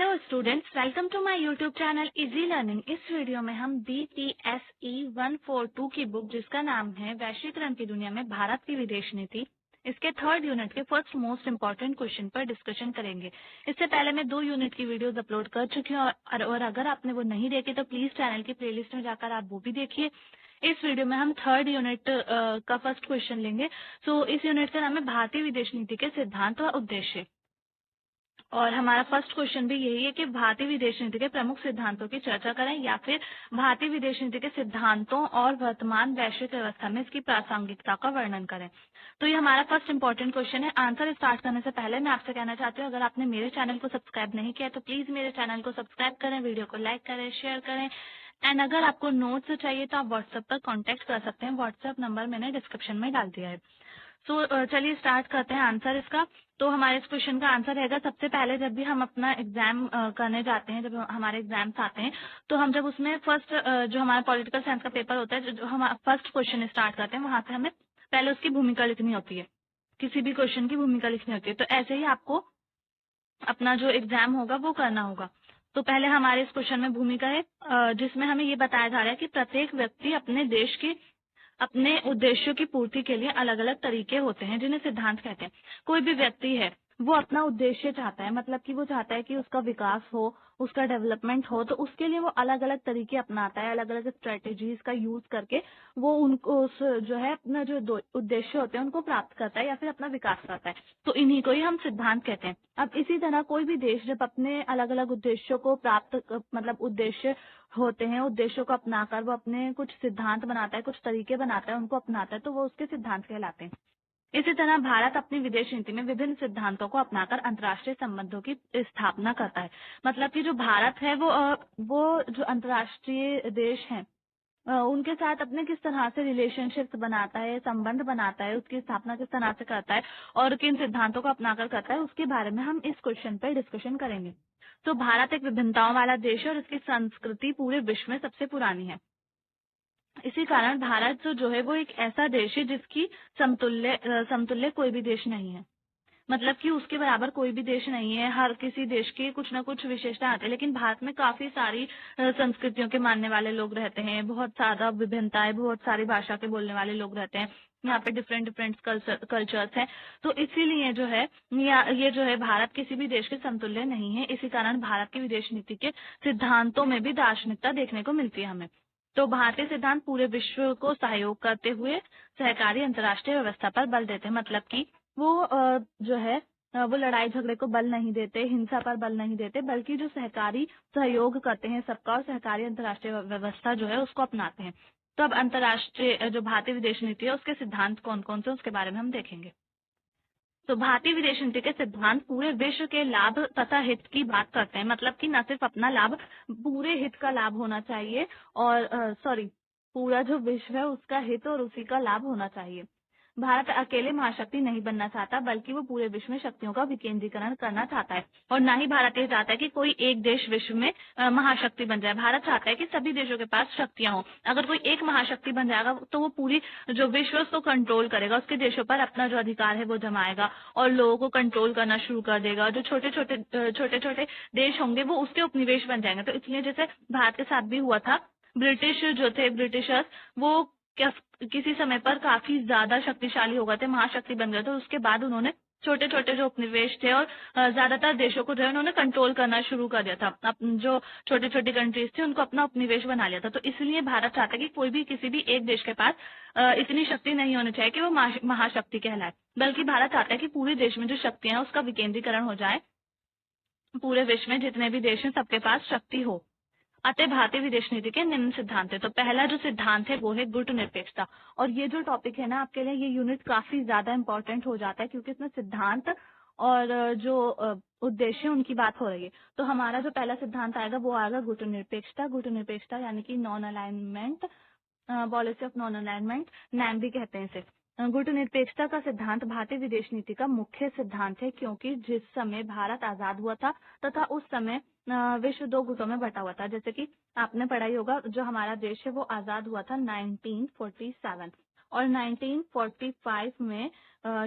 Hello students, welcome to my YouTube channel easy learning. इस video में हम BPSE 142 की बुक जिसका नाम है वैश्वीकरण की दुनिया में भारत की विदेश नीति, इसके थर्ड यूनिट के फर्स्ट मोस्ट इम्पोर्टेंट क्वेश्चन पर डिस्कशन करेंगे। इससे पहले मैं 2 यूनिट की वीडियोस अपलोड कर चुकी हूँ और अगर आपने वो नहीं देखी तो प्लीज चैनल की प्लेलिस्ट में जाकर आप वो भी देखिए। इस वीडियो में हम थर्ड यूनिट का फर्स्ट क्वेश्चन लेंगे। सो इस यूनिट का नाम है भारतीय विदेश नीति के सिद्धांत व उद्देश्य। और हमारा फर्स्ट क्वेश्चन भी यही है कि भारतीय विदेश नीति के प्रमुख सिद्धांतों की चर्चा करें या फिर भारतीय विदेश नीति के सिद्धांतों और वर्तमान वैश्विक व्यवस्था में इसकी प्रासंगिकता का वर्णन करें। तो ये हमारा फर्स्ट इंपॉर्टेंट क्वेश्चन है। आंसर स्टार्ट करने से पहले मैं आपसे कहना चाहती हूँ, अगर आपने मेरे चैनल को सब्सक्राइब नहीं किया तो प्लीज मेरे चैनल को सब्सक्राइब करें, वीडियो को लाइक करें, शेयर करें। एंड अगर आपको नोट्स चाहिए तो आप व्हाट्सएप पर कॉन्टेक्ट कर सकते हैं। व्हाट्सएप नंबर मैंने डिस्क्रिप्शन में डाल दिया है। चलिए स्टार्ट करते हैं आंसर इसका। तो हमारे इस क्वेश्चन का आंसर रहेगा, सबसे पहले जब भी हम अपना एग्जाम करने जाते हैं, जब हमारे एग्जाम्स आते हैं तो हम जब उसमें फर्स्ट जो हमारा पॉलिटिकल साइंस का पेपर होता है, जो हम फर्स्ट क्वेश्चन स्टार्ट करते हैं, वहां से हमें पहले उसकी भूमिका लिखनी होती है। किसी भी क्वेश्चन की भूमिका लिखनी होती है। तो ऐसे ही आपको अपना जो एग्जाम होगा वो करना होगा। तो पहले हमारे इस क्वेश्चन में भूमिका है, जिसमें हमें ये बताया जा रहा है कि प्रत्येक व्यक्ति अपने देश की अपने उद्देश्यों की पूर्ति के लिए अलग अलग तरीके होते हैं जिन्हें सिद्धांत कहते हैं। कोई भी व्यक्ति है वो अपना उद्देश्य चाहता है, मतलब कि वो चाहता है कि उसका विकास हो, उसका डेवलपमेंट हो, तो उसके लिए वो अलग अलग तरीके अपनाता है, अलग अलग स्ट्रेटेजीज का यूज करके वो उनको उस जो है अपना जो उद्देश्य होते हैं उनको प्राप्त करता है या फिर अपना विकास करता है। तो इन्हीं को ही हम सिद्धांत कहते हैं। अब इसी तरह कोई भी देश जब अपने अलग अलग उद्देश्यों को प्राप्त मतलब उद्देश्य होते हैं, उद्देश्यों को अपनाकर वो अपने कुछ सिद्धांत बनाता है, कुछ तरीके बनाता है, उनको अपनाता है, तो वो उसके सिद्धांत कहलाते हैं। इसी तरह भारत अपनी विदेश नीति में विभिन्न सिद्धांतों को अपनाकर अंतर्राष्ट्रीय संबंधों की स्थापना करता है। मतलब कि जो भारत है वो जो अंतर्राष्ट्रीय देश हैं उनके साथ अपने किस तरह से रिलेशनशिप्स बनाता है, संबंध बनाता है, उसकी स्थापना किस तरह से करता है और किन सिद्धांतों को अपनाकर करता है, उसके बारे में हम इस क्वेश्चन पर डिस्कशन करेंगे। तो भारत एक विभिन्नताओं वाला देश है और इसकी संस्कृति पूरे विश्व में सबसे पुरानी है। इसी कारण भारत जो है वो एक ऐसा देश है जिसकी समतुल्य कोई भी देश नहीं है। मतलब कि उसके बराबर कोई भी देश नहीं है। हर किसी देश की कुछ ना कुछ विशेषता आती है, लेकिन भारत में काफी सारी संस्कृतियों के मानने वाले लोग रहते हैं, बहुत ज्यादा विभिन्नता है, बहुत सारी भाषा के बोलने वाले लोग रहते हैं, यहाँ पे डिफरेंट डिफरेंट कल्चर्स हैं। तो इसीलिए जो है ये जो है भारत किसी भी देश के समतुल्य नहीं है। इसी कारण भारत की विदेश नीति के सिद्धांतों में भी दार्शनिकता देखने को मिलती है हमें। तो भारतीय सिद्धांत पूरे विश्व को सहयोग करते हुए सहकारी अंतर्राष्ट्रीय व्यवस्था पर बल देते हैं। मतलब कि वो जो है वो लड़ाई झगड़े को बल नहीं देते, हिंसा पर बल नहीं देते, बल्कि जो सहकारी सहयोग करते हैं सबका और सहकारी अंतर्राष्ट्रीय व्यवस्था जो है उसको अपनाते हैं। तो अब अंतर्राष्ट्रीय जो भारतीय विदेश नीति है उसके सिद्धांत कौन कौन से उसके बारे में हम देखेंगे। तो भारतीय विदेश नीति के सिद्धांत पूरे विश्व के लाभ तथा हित की बात करते हैं। मतलब कि न सिर्फ अपना लाभ, पूरे हित का लाभ होना चाहिए और पूरा जो विश्व है उसका हित और उसी का लाभ होना चाहिए। भारत अकेले महाशक्ति नहीं बनना चाहता, बल्कि वो पूरे विश्व में शक्तियों का विकेंद्रीकरण करना चाहता है। और न ही भारत ये चाहता है कि कोई एक देश विश्व में महाशक्ति बन जाए। भारत चाहता है कि सभी देशों के पास शक्तियां हों। अगर कोई एक महाशक्ति बन जाएगा तो वो पूरी जो विश्व है उसको कंट्रोल करेगा, उसके देशों पर अपना जो अधिकार है वो जमाएगा और लोगों को कंट्रोल करना शुरू कर देगा। जो छोटे छोटे देश होंगे वो उसके उपनिवेश बन जाएंगे। तो इसलिए जैसे भारत के साथ भी हुआ था, ब्रिटिश जो थे ब्रिटिशर्स वो किसी समय पर काफी ज्यादा शक्तिशाली हो गए थे, महाशक्ति बन गए थे। उसके बाद उन्होंने छोटे छोटे जो उपनिवेश थे और ज्यादातर देशों को जो है उन्होंने कंट्रोल करना शुरू कर दिया था। जो छोटी छोटी कंट्रीज थी उनको अपना उपनिवेश बना लिया था। तो इसलिए भारत चाहता है कि कोई भी किसी भी एक देश के पास इतनी शक्ति नहीं होनी चाहिए कि वो महाशक्ति कहलाए, बल्कि भारत चाहता है कि पूरे देश में जो शक्तियां हैं उसका विकेंद्रीकरण हो जाए, पूरे विश्व में जितने भी देश हैं सबके पास शक्ति हो। अतः भारतीय विदेश नीति के निम्न सिद्धांत है। तो पहला जो सिद्धांत है वो है गुटनिरपेक्षता। और ये जो टॉपिक है ना आपके लिए, ये यूनिट काफी ज्यादा इंपॉर्टेंट हो जाता है क्योंकि इसमें सिद्धांत और जो उद्देश्य उनकी बात हो रही है। तो हमारा जो पहला सिद्धांत आएगा वो आएगा गुटनिरपेक्षता। गुटनिरपेक्षता यानी कि non alignment, policy of non alignment, NAM भी कहते हैं इसे। गुटनिरपेक्षता का सिद्धांत भारतीय विदेश नीति का मुख्य सिद्धांत है, क्योंकि जिस समय भारत आजाद हुआ था तथा उस समय विश्व 2 गुटों में बटा हुआ था। जैसे कि आपने पढ़ा ही होगा, जो हमारा देश है वो आजाद हुआ था 1947 और 1945 में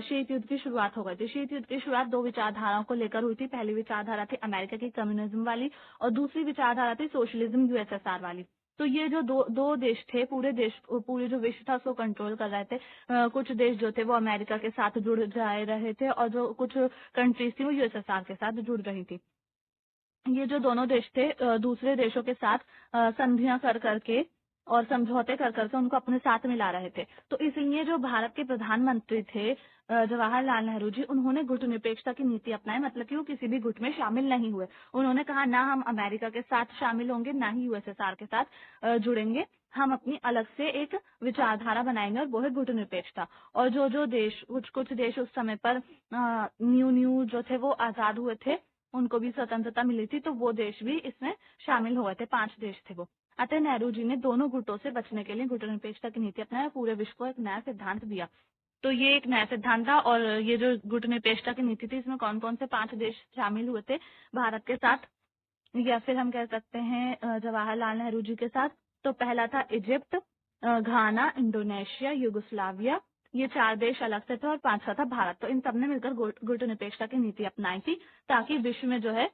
शीत युद्ध की शुरुआत हो गई थी। शीत युद्ध की शुरुआत दो विचारधाराओं को लेकर हुई थी। पहली विचारधारा थी अमेरिका की कम्युनिज्म वाली और दूसरी विचारधारा थी सोशलिज्म यूएसएसआर वाली। तो ये जो दो देश थे, पूरे जो विश्व था उसको कंट्रोल कर रहे थे। कुछ देश जो थे वो अमेरिका के साथ जुड़ जा रहे थे और जो कुछ कंट्रीज थी वो यूएसएसआर के साथ जुड़ रही थी। ये जो दोनों देश थे दूसरे देशों के साथ संधियां कर करके और समझौते कर करके उनको अपने साथ मिला रहे थे। तो इसलिए जो भारत के प्रधानमंत्री थे जवाहरलाल नेहरू जी, उन्होंने गुटनिरपेक्षता की नीति अपनाई। मतलब कि वो किसी भी गुट में शामिल नहीं हुए। उन्होंने कहा ना हम अमेरिका के साथ शामिल होंगे, ना ही यूएसएसआर के साथ जुड़ेंगे। हम अपनी अलग से एक विचारधारा बनाएंगे और वो है गुटनिरपेक्षता। और जो देश कुछ देश उस समय पर न्यू जो थे वो आजाद हुए थे, उनको भी स्वतंत्रता मिली थी, तो वो देश भी इसमें शामिल हुए थे। 5 देश थे वो। अतः नेहरू जी ने दोनों गुटों से बचने के लिए गुटनिरपेक्षता की नीति अपनाया, पूरे विश्व को एक नया सिद्धांत दिया। तो ये एक नया सिद्धांत था। और ये जो गुटनिरपेक्षता की नीति थी इसमें कौन कौन से 5 देश शामिल हुए थे भारत के साथ, या फिर हम कह सकते हैं जवाहरलाल नेहरू जी के साथ। तो पहला था इजिप्ट, घाना, इंडोनेशिया, युगोस्लाविया। ये 4 देश अलग से थे और 5वां था भारत। तो इन सब ने मिलकर गुटनिरपेक्षता की नीति अपनाई थी, ताकि विश्व में जो है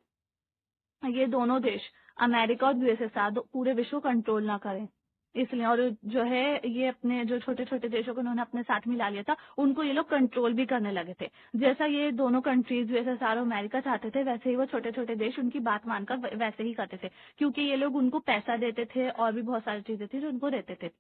ये दोनों देश अमेरिका और यूएसएसआर पूरे विश्व को कंट्रोल ना करें, इसलिए। और जो है ये अपने जो छोटे छोटे देशों को उन्होंने अपने साथ मिला लिया था, उनको ये लोग कंट्रोल भी करने लगे थे। जैसा ये दोनों कंट्रीज यूएसएसआर और अमेरिका चाहते थे, वैसे ही वो छोटे छोटे देश उनकी बात मानकर वैसे ही करते थे, क्योंकि ये लोग उनको पैसा देते थे और भी बहुत सारी चीजें थी जो उनको देते थे।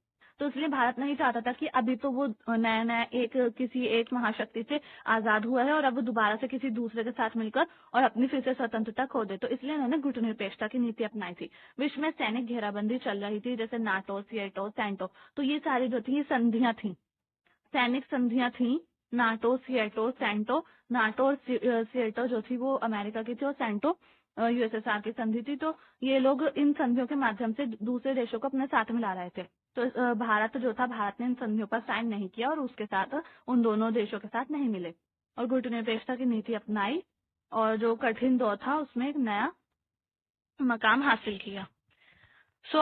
तो इसलिए भारत नहीं चाहता था कि अभी तो वो नया नया किसी एक महाशक्ति से आजाद हुआ है और अब वो दोबारा से किसी दूसरे के साथ मिलकर और अपनी फिर से स्वतंत्रता खो दे। तो इसलिए उन्होंने गुटनिरपेक्षता की नीति अपनाई थी। विश्व में सैनिक घेराबंदी चल रही थी, जैसे नाटो, सिएटो, सैंटो। तो ये सारी जो थी ये संधियां थी, सैनिक संधियां थी। NATO, सिएटो, Santo. नाटो और सिएटो जो थी वो अमेरिका की थी और सैंटो यूएसएसआर की संधि थी। तो ये लोग इन संधियों के माध्यम से दूसरे देशों को अपने साथ मिला रहे थे। तो भारत जो था, भारत ने इन संधियों पर साइन नहीं किया और उसके साथ उन दोनों देशों के साथ नहीं मिले और गुटनिरपेक्षता की नीति अपनाई और जो कठिन दौर था उसमें एक नया मकाम हासिल किया।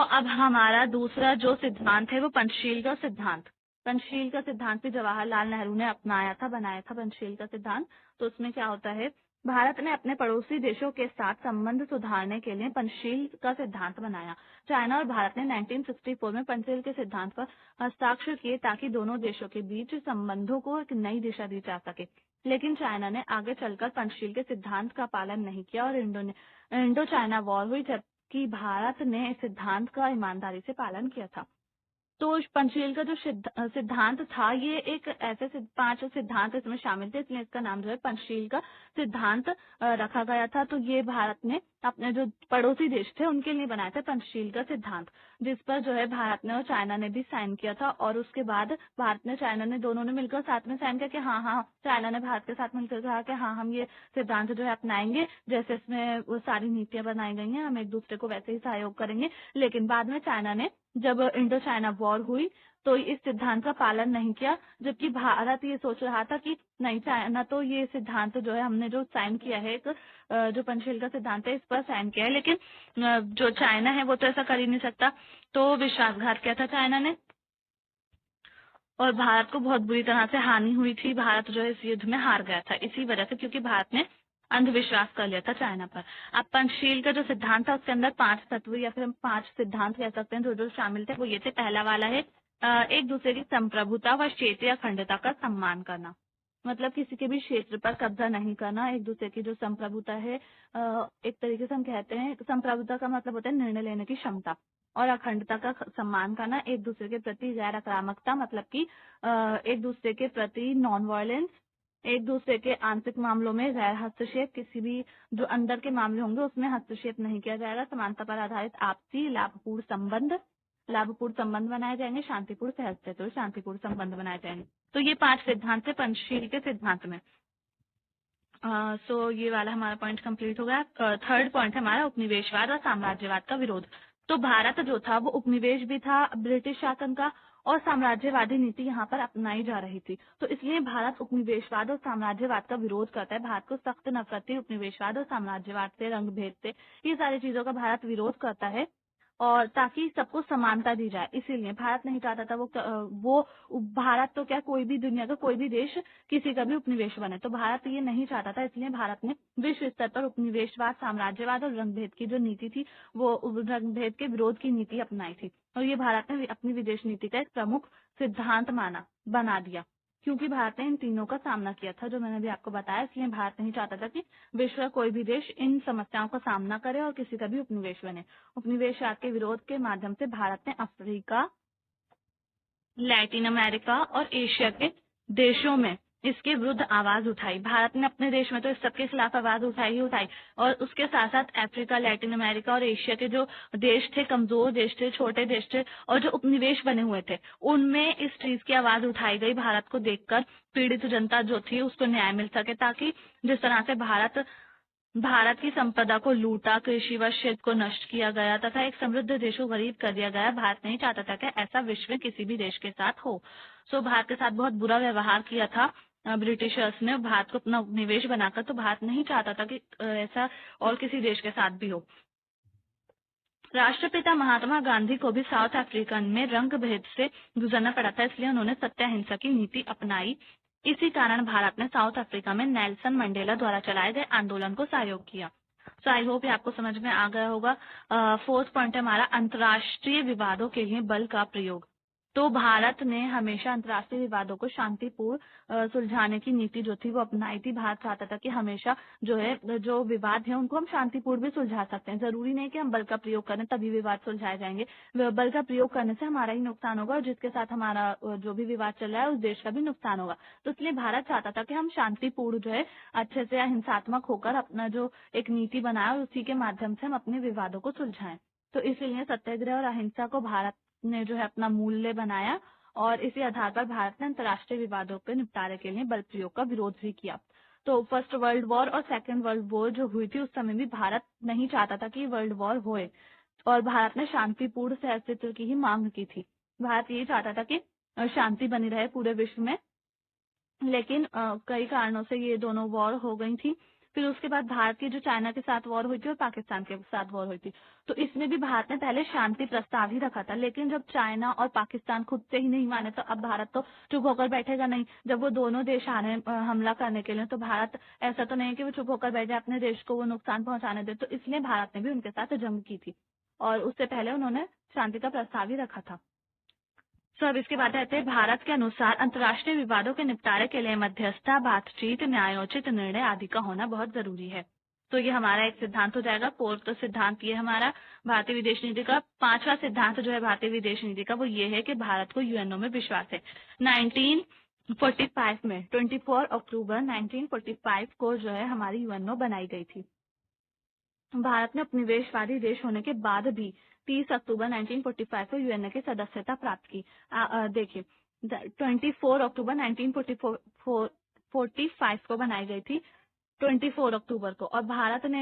अब हमारा दूसरा जो सिद्धांत है वो पंचशील का सिद्धांत। पंचशील का सिद्धांत भी जवाहरलाल नेहरू ने अपनाया था, बनाया था पंचशील का सिद्धांत। तो उसमें क्या होता है, भारत ने अपने पड़ोसी देशों के साथ संबंध सुधारने के लिए पंचशील का सिद्धांत बनाया। चाइना और भारत ने 1964 में पंचशील के सिद्धांत पर हस्ताक्षर किए ताकि दोनों देशों के बीच संबंधों को एक नई दिशा दी जा सके। लेकिन चाइना ने आगे चलकर पंचशील के सिद्धांत का पालन नहीं किया और इंडो चाइना वॉर हुई, कि भारत ने इस सिद्धांत का ईमानदारी से पालन किया था। तो पंचशील का जो सिद्धांत था, ये एक ऐसे 5 सिद्धांत इसमें शामिल थे, इसलिए इसका नाम जो है पंचशील का सिद्धांत रखा गया था। तो ये भारत ने अपने जो पड़ोसी देश थे उनके लिए बनाया था पंचशील का सिद्धांत, जिस पर जो है भारत ने और चाइना ने भी साइन किया था। और उसके बाद भारत ने चाइना ने दोनों ने मिलकर साथ में साइन किया कि हाँ, चाइना ने भारत के साथ मिलकर कहा कि हाँ, हम ये सिद्धांत जो है अपनाएंगे, जैसे इसमें वो सारी नीतियां बनाई गई हैं, हम एक दूसरे को वैसे ही सहयोग करेंगे। लेकिन बाद में चाइना ने, जब इंडो चाइना वॉर हुई, तो इस सिद्धांत का पालन नहीं किया, जबकि भारत ये सोच रहा था कि नहीं, चाइना तो ये सिद्धांत जो है हमने जो साइन किया है, एक जो पंचशील का सिद्धांत है इस पर साइन किया है, लेकिन जो चाइना है वो तो ऐसा कर ही नहीं सकता। तो विश्वासघात किया था चाइना ने और भारत को बहुत बुरी तरह से हानि हुई थी। भारत जो है इस युद्ध में हार गया था इसी वजह से, क्योंकि भारत ने अंधविश्वास कर लिया था चाइना पर। अब पंचशील का जो सिद्धांत था उसके अंदर 5 तत्व या फिर हम 5 सिद्धांत कह सकते हैं जो शामिल थे, वो ये थे। पहला वाला है एक दूसरे की संप्रभुता व क्षेत्रीय अखंडता का सम्मान करना। मतलब किसी के भी क्षेत्र पर कब्जा नहीं करना, एक दूसरे की जो संप्रभुता है, एक तरीके से हम कहते हैं संप्रभुता का मतलब होता है निर्णय लेने की क्षमता, और अखंडता का सम्मान करना, एक दूसरे के प्रति गैर आक्रामकता, मतलब कि एक दूसरे के प्रति नॉन वायलेंस, एक दूसरे के आंतरिक मामलों में गैर हस्तक्षेप, किसी भी जो अंदर के मामले होंगे उसमें हस्तक्षेप नहीं किया जाएगा, समानता पर आधारित आपसी लाभपूर्ण संबंध बनाए जाएंगे, शांतिपूर्ण सहस्तित्व शांतिपूर्ण संबंध बनाए जाएंगे। तो ये 5 सिद्धांत है पंचशील के सिद्धांत में। ये वाला हमारा पॉइंट कंप्लीट हो गया। थर्ड पॉइंट है हमारा उपनिवेशवाद और साम्राज्यवाद का विरोध। तो भारत जो था वो उपनिवेश भी था ब्रिटिश शासन का, और साम्राज्यवादी नीति यहाँ पर अपनाई जा रही थी। तो इसलिए भारत उपनिवेशवाद और साम्राज्यवाद का विरोध करता है। भारत को सख्त नफरत थी उपनिवेशवाद और साम्राज्यवाद से, रंग भेद से, ये सारी चीजों का भारत विरोध करता है। और ताकि सबको समानता दी जाए। इसीलिए भारत नहीं चाहता था वो भारत तो क्या, कोई भी दुनिया का कोई भी देश किसी का भी उपनिवेश बने, तो भारत ये नहीं चाहता था। इसलिए भारत ने विश्व स्तर पर उपनिवेशवाद, साम्राज्यवाद और रंगभेद की जो नीति थी वो रंगभेद के विरोध की नीति अपनाई थी। और ये भारत ने अपनी विदेश नीति का एक प्रमुख सिद्धांत बना दिया, क्योंकि भारत ने इन तीनों का सामना किया था जो मैंने भी आपको बताया। इसलिए भारत नहीं चाहता था कि विश्व का कोई भी देश इन समस्याओं का सामना करे और किसी का भी उपनिवेश बने। उपनिवेशवाद के विरोध के माध्यम से भारत ने अफ्रीका, लैटिन अमेरिका और एशिया के देशों में इसके विरुद्ध आवाज उठाई। भारत ने अपने देश में तो इस सबके खिलाफ आवाज उठाई ही उठाई, और उसके साथ साथ अफ्रीका, लैटिन अमेरिका और एशिया के जो देश थे, कमजोर देश थे, छोटे देश थे और जो उपनिवेश बने हुए थे, उनमें इस चीज की आवाज उठाई गई। भारत को देखकर पीड़ित जनता जो थी उसको न्याय मिल सके, ताकि जिस तरह से भारत की संपदा को लूटा, कृषि व क्षेत्र को नष्ट किया गया तथा एक समृद्ध देश को गरीब कर दिया गया, भारत नहीं चाहता था कि ऐसा विश्व में किसी भी देश के साथ हो। सो भारत के साथ बहुत बुरा व्यवहार किया था ब्रिटिशर्स ने भारत को अपना उपनिवेश बनाकर। तो भारत नहीं चाहता था कि ऐसा और किसी देश के साथ भी हो। राष्ट्रपिता महात्मा गांधी को भी साउथ अफ्रीकन में रंग भेद से गुजरना पड़ा था, इसलिए उन्होंने सत्य अहिंसा की नीति अपनाई। इसी कारण भारत ने साउथ अफ्रीका में नेल्सन मंडेला द्वारा चलाए गए आंदोलन को सहयोग किया। सो आई होप आपको समझ में आ गया होगा। फोर्थ पॉइंट है हमारा अंतर्राष्ट्रीय विवादों के लिए बल का प्रयोग। तो भारत ने हमेशा अंतर्राष्ट्रीय विवादों को शांतिपूर्ण सुलझाने की नीति जो थी वो अपनाई थी। भारत चाहता था कि हमेशा जो विवाद है उनको हम शांतिपूर्ण भी सुलझा सकते हैं। जरूरी नहीं कि हम बल का प्रयोग करें तभी विवाद सुलझाए जाएंगे। बल का प्रयोग करने से हमारा ही नुकसान होगा और जिसके साथ हमारा जो भी विवाद चल रहा है उस देश का भी नुकसान होगा। तो इसलिए भारत चाहता था कि हम शांतिपूर्ण अच्छे से अहिंसात्मक होकर अपना जो एक नीति बनाए और उसी के माध्यम से हम अपने विवादों को सुलझाएं। तो इसीलिए सत्याग्रह और अहिंसा को भारत ने अपना मूल्य बनाया, और इसी आधार पर भारत ने अंतर्राष्ट्रीय विवादों के निपटारे के लिए बल प्रयोग का विरोध भी किया। तो फर्स्ट वर्ल्ड वॉर और सेकेंड वर्ल्ड वॉर जो हुई थी उस समय भी भारत नहीं चाहता था कि वर्ल्ड वॉर होए, और भारत ने शांतिपूर्ण सह अस्तित्व की ही मांग की थी। भारत ये चाहता था कि शांति बनी रहे पूरे विश्व में, लेकिन कई कारणों से ये दोनों वॉर हो गई थी। फिर उसके बाद भारत की जो चाइना के साथ वॉर हुई थी और पाकिस्तान के साथ वॉर हुई थी, तो इसमें भी भारत ने पहले शांति प्रस्ताव ही रखा था। लेकिन जब चाइना और पाकिस्तान खुद से ही नहीं माने तो अब भारत तो चुप होकर बैठेगा नहीं। जब वो दोनों देश आ रहे हैं हमला करने के लिए, तो भारत ऐसा तो नहीं कि वो चुप होकर बैठ जाए, अपने देश को वो नुकसान पहुंचाने दे। तो इसलिए भारत ने भी उनके साथ जंग की थी, और उससे पहले उन्होंने शांति का प्रस्ताव ही रखा था। अब इसके बाद आते हैं भारत के अनुसार अंतर्राष्ट्रीय विवादों के निपटारे के लिए मध्यस्थता, बातचीत, न्यायोचित निर्णय आदि का होना बहुत जरूरी है। तो ये हमारा एक सिद्धांत हो जाएगा। फोर्थ सिद्धांत ये हमारा भारतीय विदेश नीति का। पांचवा सिद्धांत जो है भारतीय विदेश नीति का वो ये है कि भारत को यूएनओ में विश्वास है। 1945 में 24 अक्टूबर 1945 को हमारी यूएनओ बनाई गई थी। भारत ने उपनिवेशवादी देश होने के बाद भी 30 अक्टूबर 1945 को यूएनओ की सदस्यता प्राप्त की। देखिए 24 अक्टूबर 1945 को बनाई गई थी, 24 अक्टूबर को, और भारत ने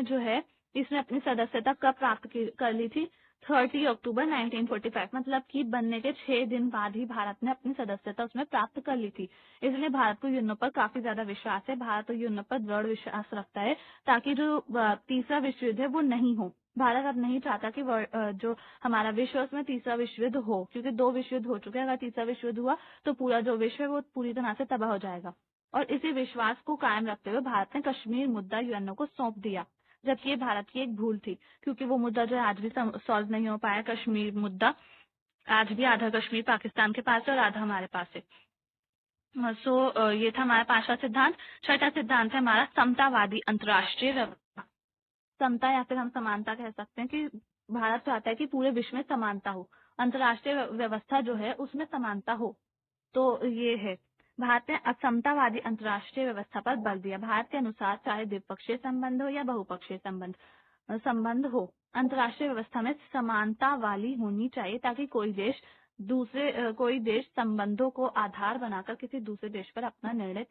इसमें अपनी सदस्यता कब प्राप्त कर ली थी? 30 अक्टूबर 1945, मतलब कि बनने के 6 दिन बाद ही भारत ने अपनी सदस्यता उसमें प्राप्त कर ली थी। इसलिए भारत को यूएनओ पर काफी ज्यादा विश्वास है। भारत यूएनओ पर दृढ़ विश्वास रखता है ताकि जो तीसरा विश्व युद्ध है वो नहीं हो। भारत अब नहीं चाहता कि जो हमारा विश्व उसमें तीसरा विश्व युद्ध हो, क्योंकि 2 विश्व युद्ध हो चुके हैं। अगर तीसरा विश्व युद्ध हुआ तो पूरा जो विश्व है वो पूरी तरह से तबाह हो जाएगा। और इसी विश्वास को कायम रखते हुए भारत ने कश्मीर मुद्दा यूएनओ को सौंप दिया, जबकि ये भारत की एक भूल थी, क्योंकि वो मुद्दा आज भी सॉल्व नहीं हो पाया। कश्मीर मुद्दा आज भी आधा कश्मीर पाकिस्तान के पास है और आधा हमारे पास है। ये था हमारा पांचवा सिद्धांत। छठा सिद्धांत है हमारा समतावादी अंतर्राष्ट्रीय व्यवस्था। समता या फिर हम समानता कह सकते हैं कि भारत चाहता है कि पूरे विश्व में समानता हो, अंतर्राष्ट्रीय व्यवस्था जो है उसमें समानता हो। तो ये है, भारत ने असमतावादी अंतर्राष्ट्रीय व्यवस्था पर बल दिया। भारत के अनुसार चाहे द्विपक्षीय संबंध हो या बहुपक्षीय संबंध हो, अंतर्राष्ट्रीय व्यवस्था में समानता वाली होनी चाहिए, ताकि कोई देश संबंधों को आधार बनाकर किसी दूसरे देश पर अपना निर्णय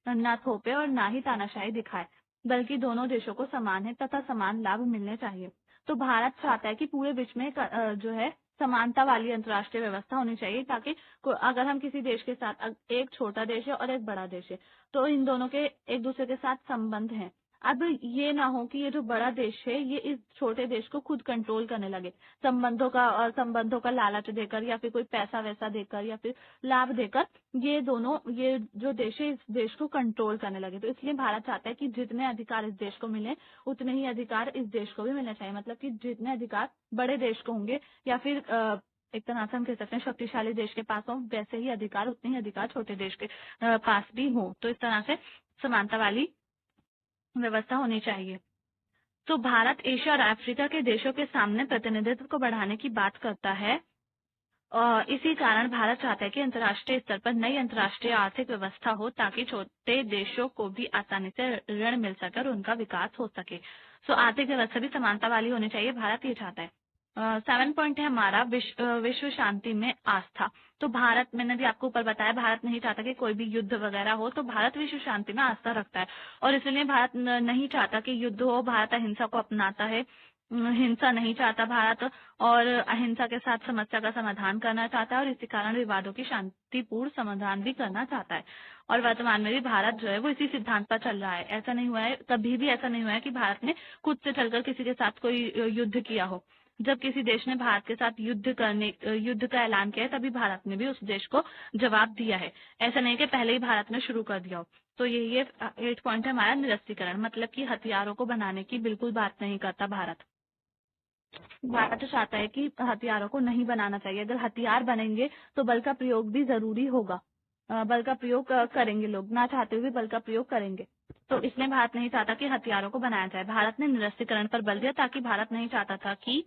न थोपे और ना ही तानाशाही दिखाए, बल्कि दोनों देशों को समान है तथा समान लाभ मिलने चाहिए। तो भारत चाहता है कि पूरे विश्व में समानता वाली अंतर्राष्ट्रीय व्यवस्था होनी चाहिए, ताकि अगर हम किसी देश के साथ, एक छोटा देश है और एक बड़ा देश है, तो इन दोनों के एक दूसरे के साथ संबंध हैं, अब ये ना हो कि ये जो बड़ा देश है ये इस छोटे देश को खुद कंट्रोल करने लगे, संबंधों का लालच देकर या फिर कोई पैसा वैसा देकर या फिर लाभ देकर ये जो देश है इस देश को कंट्रोल करने लगे। तो इसलिए भारत चाहता है कि जितने अधिकार इस देश को मिले उतने ही अधिकार इस देश को भी मिलने चाहिए। मतलब कि जितने अधिकार बड़े देश को होंगे या फिर एक तरह से हम कह सकते हैं शक्तिशाली देश के पास हो, वैसे ही अधिकार उतने ही अधिकार छोटे देश के पास भी हो। तो इस तरह से समानता वाली व्यवस्था होनी चाहिए। तो भारत एशिया और अफ्रीका के देशों के सामने प्रतिनिधित्व को बढ़ाने की बात करता है। इसी कारण भारत चाहता है कि अंतर्राष्ट्रीय स्तर पर नई अंतर्राष्ट्रीय आर्थिक व्यवस्था हो ताकि छोटे देशों को भी आसानी से ऋण मिल सके और उनका विकास हो सके। सो आर्थिक व्यवस्था भी समानता वाली होनी चाहिए, भारत ये चाहता है। 7 पॉइंट है हमारा विश्व शांति में आस्था। तो भारत, मैंने भी आपको ऊपर बताया, भारत नहीं चाहता कि कोई भी युद्ध वगैरह हो, तो भारत विश्व शांति में आस्था रखता है और इसलिए भारत नहीं चाहता कि युद्ध हो। भारत अहिंसा को अपनाता है, हिंसा नहीं चाहता भारत, और अहिंसा के साथ समस्या का समाधान करना चाहता है और इसी कारण विवादों की शांतिपूर्ण समाधान भी करना चाहता है। और वर्तमान में भी भारत जो है वो इसी सिद्धांत पर चल रहा है। ऐसा नहीं हुआ है, कभी भी ऐसा नहीं हुआ है कि भारत ने खुद से चलकर किसी के साथ कोई युद्ध किया हो। जब किसी देश ने भारत के साथ युद्ध का ऐलान किया है तभी भारत ने भी उस देश को जवाब दिया है। ऐसा नहीं कि पहले ही भारत ने शुरू कर दिया हो। तो ये 8 पॉइंट है हमारा निरस्तीकरण, मतलब कि हथियारों को बनाने की बिल्कुल बात नहीं करता भारत। भारत चाहता है कि हथियारों को नहीं बनाना चाहिए। अगर हथियार बनेंगे तो बल का प्रयोग भी जरूरी होगा, बल का प्रयोग करेंगे, लोग ना चाहते हुए बल का प्रयोग करेंगे। तो इसलिए भारत नहीं चाहता कि हथियारों को बनाया जाए। भारत ने निरस्तीकरण पर बल दिया ताकि भारत नहीं चाहता था कि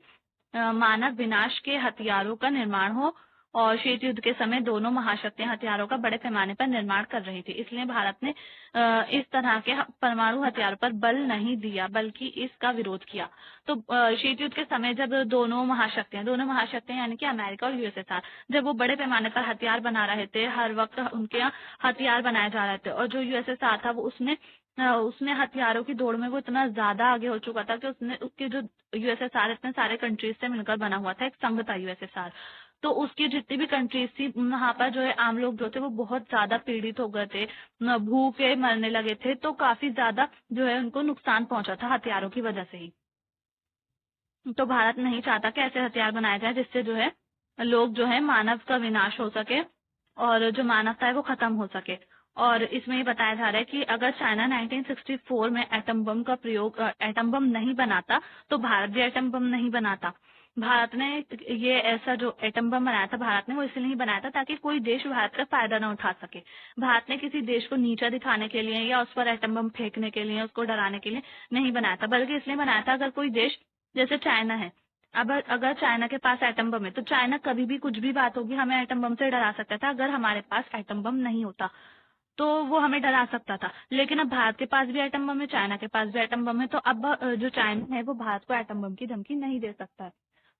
मानव विनाश के हथियारों का निर्माण हो, और शीत युद्ध के समय दोनों महाशक्तियां हथियारों का बड़े पैमाने पर निर्माण कर रही थी। इसलिए भारत ने इस तरह के परमाणु हथियारों पर बल नहीं दिया बल्कि इसका विरोध किया। तो शीत युद्ध के समय जब दोनों महाशक्तियां यानी कि अमेरिका और यूएसएसआर, जब वो बड़े पैमाने पर हथियार बना रहे थे, हर वक्त उनके यहाँ हथियार बनाए जा रहे थे, और जो यूएसएसआर था वो उसने हथियारों की दौड़ में वो इतना ज्यादा आगे हो चुका था कि उसके जो यूएसएसआर इतने सारे कंट्रीज से मिलकर बना हुआ था, एक संघ था यूएसएसआर। तो उसकी जितनी भी कंट्रीज थी वहां पर जो है आम लोग जो थे वो बहुत ज्यादा पीड़ित हो गए थे, भूखे मरने लगे थे। तो काफी ज्यादा जो है उनको नुकसान पहुंचा था हथियारों की वजह से ही। तो भारत नहीं चाहता कि ऐसे हथियार बनाए जाए जिससे जो है लोग जो है मानव का विनाश हो सके और जो मानवता है वो खत्म हो सके। और इसमें ये बताया जा रहा है कि अगर चाइना 1964 में एटम बम नहीं बनाता तो भारत भी एटम बम नहीं बनाता। भारत ने ये ऐसा जो एटम बम बनाया था भारत ने, वो इसलिए नहीं बनाया था ताकि कोई देश भारत का फायदा न उठा सके। भारत ने किसी देश को नीचा दिखाने के लिए या उस पर एटम बम फेंकने के लिए, उसको डराने के लिए नहीं बनाया था, बल्कि इसलिए बनाया था अगर कोई देश, जैसे चाइना है, अब अगर चाइना के पास एटम बम है तो चाइना कभी भी कुछ भी बात होगी हमें एटम बम से डरा सकता था। अगर हमारे पास एटम बम नहीं होता तो वो हमें डरा सकता था। लेकिन अब भारत के पास भी एटम बम है, चाइना के पास भी एटम बम है, तो अब जो चाइना है वो भारत को एटम बम की धमकी नहीं दे सकता है।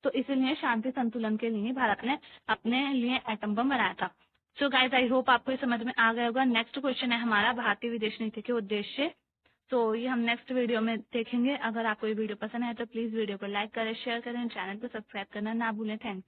तो इसीलिए शांति संतुलन के लिए भारत ने अपने लिए एटम बम बनाया था। सो गाइज, आई होप आपको ये समझ में आ गया होगा। नेक्स्ट क्वेश्चन है हमारा भारतीय विदेश नीति के उद्देश्य। तो ये हम नेक्स्ट वीडियो में देखेंगे। अगर आपको ये वीडियो पसंद है तो प्लीज वीडियो को लाइक करें, शेयर करें, चैनल को सब्सक्राइब करना ना भूलें। थैंक्स।